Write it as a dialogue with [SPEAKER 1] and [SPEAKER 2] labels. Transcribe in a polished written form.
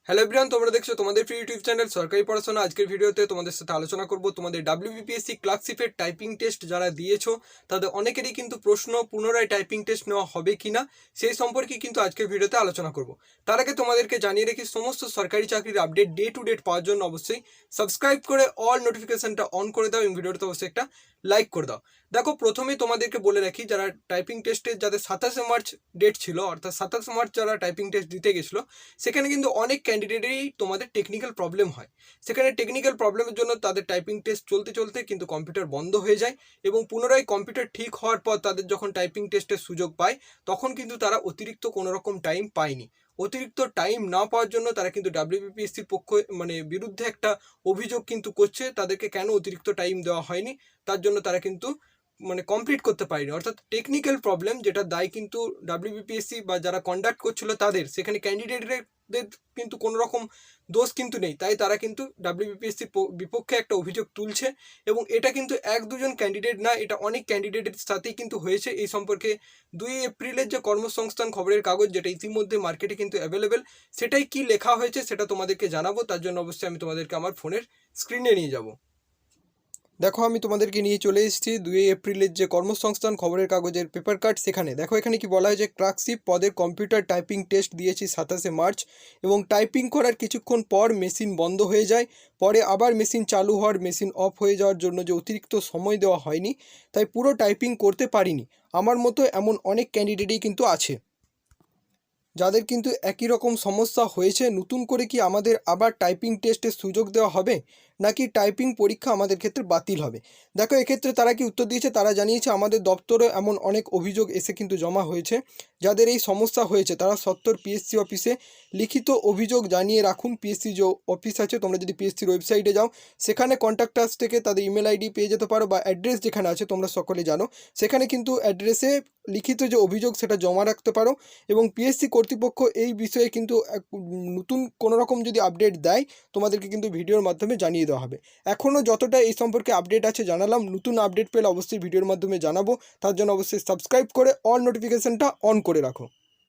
[SPEAKER 1] Hello everyone, তোমরা দেখছো তোমাদের ফ্রি ইউটিউব চ্যানেল সরকারি পড়াশোনা। আজকের ভিডিওতে তোমাদের সাথে আলোচনা করব তোমাদের ডাব্লিউবিপিএসসি ক্লার্কশিপের টাইপিং টেস্ট যারা দিয়েছো তাদের অনেকেরই কিন্তু প্রশ্ন পুনরায় টাইপিং টেস্ট নেওয়া হবে কিনা সেই সম্পর্কে কিন্তু আজকের ভিডিওতে আলোচনা করব। তার আগে তোমাদেরকে জানিয়ে রেখি, সমস্ত সরকারি চাকরির আপডেট ডে টু ডেট পাওয়ার জন্য অবশ্যই সাবস্ক্রাইব করে অল নোটিফিকেশনটা অন করে দাও এবং ভিডিওতে অবশ্যই একটা লাইক করে দাও। দেখো, প্রথমেই তোমাদেরকে বলে রাখি, যারা টাইপিং টেস্টের যাদের 27শে মার্চ ডেট ছিল, অর্থাৎ 27 মার্চ যারা টাইপিং টেস্ট দিতে গেছিলো, সেখানে কিন্তু অনেক ক্যান্ডিডেটেরই তোমাদের টেকনিক্যাল প্রবলেম হয়। সেখানে টেকনিক্যাল প্রবলেমের জন্য তাদের টাইপিং টেস্ট চলতে চলতে কিন্তু কম্পিউটার বন্ধ হয়ে যায় এবং পুনরায় কম্পিউটার ঠিক হওয়ার পর তাদের যখন টাইপিং টেস্টের সুযোগ পায় তখন কিন্তু তারা অতিরিক্ত কোনো রকম টাইম পায়নি। অতিরিক্ত টাইম না পাওয়ার জন্য তারা কিন্তু ডাব্লিউবিপিএসসির পক্ষ বিরুদ্ধে একটা অভিযোগ কিন্তু করছে, তাদেরকে কেন অতিরিক্ত টাইম দেওয়া হয়নি, তার জন্য তারা কিন্তু কমপ্লিট করতে পারিনি। অর্থাৎ টেকনিক্যাল প্রবলেম, যেটা দায় কিন্তু ডাব্লিউবিপিএসসি বা যারা কন্ডাক্ট করছিল তাদের, সেখানে ক্যান্ডিডেটদের কিন্তু কোনো রকম দোষ কিন্তু নেই, তাই তারা কিন্তু ডাব্লিউবিপিএসসির বিপক্ষে একটা অভিযোগ তুলছে। এবং এটা কিন্তু এক দুজন ক্যান্ডিডেট না, এটা অনেক ক্যান্ডিডেটের সাথেই কিন্তু হয়েছে। এই সম্পর্কে 2 এপ্রিলের যে কর্মসংস্থান খবরের কাগজ, যেটা ইতিমধ্যে মার্কেটে কিন্তু অ্যাভেলেবেল, সেটাই কি লেখা হয়েছে সেটা তোমাদেরকে জানাবো। তার জন্য অবশ্যই আমি তোমাদেরকে আমার ফোনের স্ক্রিনে নিয়ে যাব। দেখো, আমি তোমাদেরকে নিয়ে চলে এসেছি 2 এপ্রিলের যে কর্মসংস্থান খবরের কাগজের পেপার কাট। সেখানে দেখো, এখানে কি বলা হয়েছে, ক্লার্কশিপ পদের কম্পিউটার টাইপিং টেস্ট দিয়েছি 27শে মার্চ এবং টাইপিং করার কিছুক্ষণ পর মেশিন বন্ধ হয়ে যায়। পরে আবার মেশিন চালু হওয়ার, মেশিন অফ হয়ে যাওয়ার জন্য যে অতিরিক্ত সময় দেওয়া হয়নি, তাই পুরো টাইপিং করতে পারিনি। আমার মতো এমন অনেক ক্যান্ডিডেটই কিন্তু আছে যাদের কিন্তু একই রকম সমস্যা হয়েছে। নতুন করে কি আমাদের আবার টাইপিং টেস্টের সুযোগ দেওয়া হবে, নাকি টাইপিং পরীক্ষা আমাদের ক্ষেত্রে বাতিল হবে? দেখো, এক্ষেত্রে তারা কি উত্তর দিয়েছে, তারা জানিয়েছে আমাদের দপ্তরে এমন অনেক অভিযোগ এসে কিন্তু জমা হয়েছে। যাদের এই সমস্যা হয়েছে তারা সত্তর পিএসসি অফিসে লিখিত অভিযোগ জানিয়ে রাখুন। পিএসসি যে অফিস আছে, তোমরা যদি পিএসসির ওয়েবসাইটে যাও, সেখানে কন্ট্যাক্টার্স থেকে তাদের ইমেল আইডি পেয়ে যেতে পারো, বা অ্যাড্রেস যেখানে আছে তোমরা সকলে জানো, সেখানে কিন্তু অ্যাড্রেসে লিখিত যে অভিযোগ সেটা জমা রাখতে পারো। এবং পিএসসি কর্তৃপক্ষ এই বিষয়ে কিন্তু নতুন কোনো রকম যদি আপডেট দেয়, তোমাদেরকে কিন্তু ভিডিওর মাধ্যমে জানিয়ে দেওয়া হবে। এখনও যতটা এই সম্পর্কে আপডেট আছে জানালাম, নতুন আপডেট পেলে অবশ্যই ভিডিওর মাধ্যমে জানাবো। তার জন্য অবশ্যই সাবস্ক্রাইব করে অল নোটিফিকেশনটা অন করে রাখো।